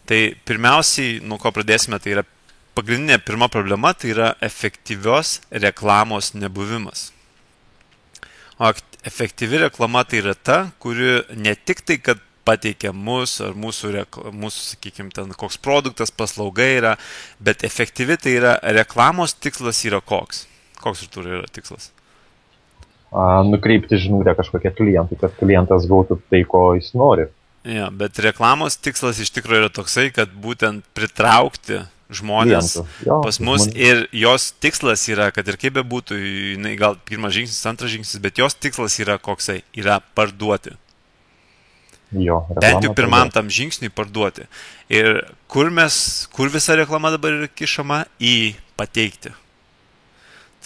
Tai pirmiausiai, nuo ko pradėsime, tai yra pagrindinė pirma problema, tai yra efektyvios reklamos nebuvimas. O efektyvi reklama tai yra ta, kuri ne tik tai, kad pateikia mus, ar mūsų, sakykime, ten koks produktas, paslauga yra, bet efektyvi tai yra reklamos tikslas yra koks. Koks ir turi yra tikslas? Nukreipti žinutę kažkokie klientai, kad klientas gautų tai, ko jis nori. Ja, bet reklamos tikslas iš tikrųjų yra toksai, kad būtent pritraukti žmonės pas mus ir jos tikslas yra, kad ir kaip bebūtų, gal pirmas žingsnis, antras žingsnis, bet jos tikslas yra koksai, yra parduoti. Bent jau pirmam tam žingsniui parduoti. Ir kur visa reklama dabar yra kišama? Į pateikti.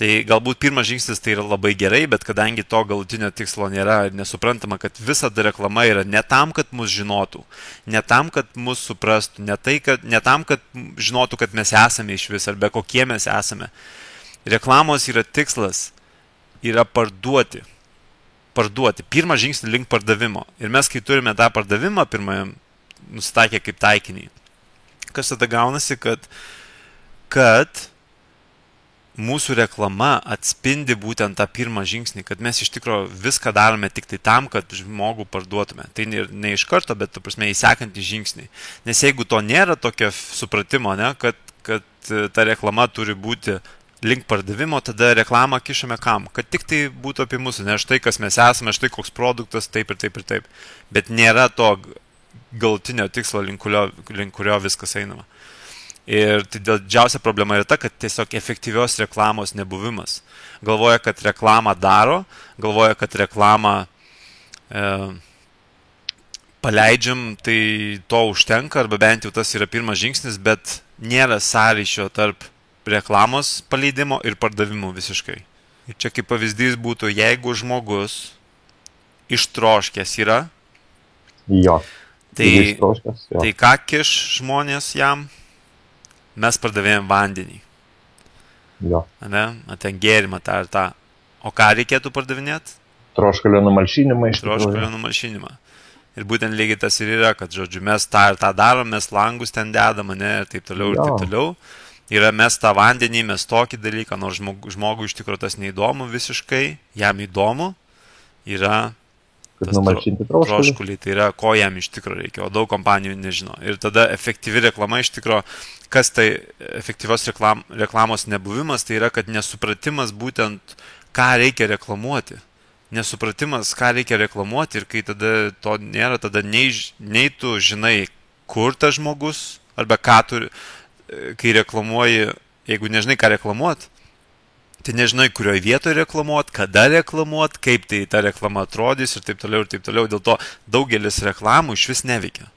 Tai galbūt pirmas žingsnis tai yra labai gerai, bet kadangi to galutinio tikslo nėra ir nesuprantama, kad visa ta reklama yra ne tam, kad mus žinotų, ne tam, kad mus suprastų, ne tam, kad žinotų, kad mes esame iš vis, arba kokie mes esame. Reklamos yra tikslas, yra parduoti. Parduoti. Pirmą žingsnį link pardavimo. Ir mes, kai turime tą pardavimą pirmąjam nusitakę kaip taikinį, kas tada gaunasi, kad mūsų reklama atspindi būtent tą pirmą žingsnį, kad mes iš tikrųjų viską darome tik tai tam, kad žmogų parduotume. Tai ne iš karto, bet, ta prasme, įsekantį žingsnį. Nes jeigu to nėra tokio supratimo, ne, kad ta reklama turi būti link pardavimo, tada reklamą kišame kam? Kad tik tai būtų apie mūsų, ne štai kas mes esame, štai koks produktas, taip ir taip ir taip. Bet nėra to galutinio tikslo, link kurio viskas einama. Ir tai didžiausia problema yra ta, kad tiesiog efektyvios reklamos nebuvimas. Galvoja, kad reklamą daro, galvoja, kad reklamą paleidžiam, tai to užtenka, arba bent jau tas yra pirmas žingsnis, bet nėra sąryšio tarp reklamos paleidimo ir pardavimo visiškai. Ir čia kaip pavyzdys būtų, jeigu žmogus ištroškęs yra, tai ką kiš žmonės jam? Mes pardavėjom vandenį. Ne? Ten gėrimą tą ir tą. O ką reikėtų pardavinėti? Troškulio numalšinimą. Troškulio numalšinimą. Ir būtent lygiai tas ir yra, kad, žodžiu, mes tą ir tą darom, mes langus ten dedam, ne, ir taip toliau, ir taip toliau. Yra mes tą vandenį, mes tokį dalyką, nors žmogui iš tikrųjų tas neįdomu visiškai, jam įdomu yra troškulį, tai yra, ko jam iš tikrųjų reikia, o daug kompanijų nežino. Ir tada efektyvi reklama iš tikrųjų, kas tai efektyvios reklamos nebuvimas, tai yra, kad nesupratimas būtent, ką reikia reklamuoti. Nesupratimas, ką reikia reklamuoti ir kai tada to nėra, tada nei tu žinai, kur tas žmogus, arba ką tu, kai reklamuoji, jeigu nežinai, ką reklamuoti, tai nežinai, kurioje vietoje reklamuoti, kada reklamuoti, kaip tai ta reklama atrodys ir taip toliau ir taip toliau. Dėl to daugelis reklamų iš vis neveikia.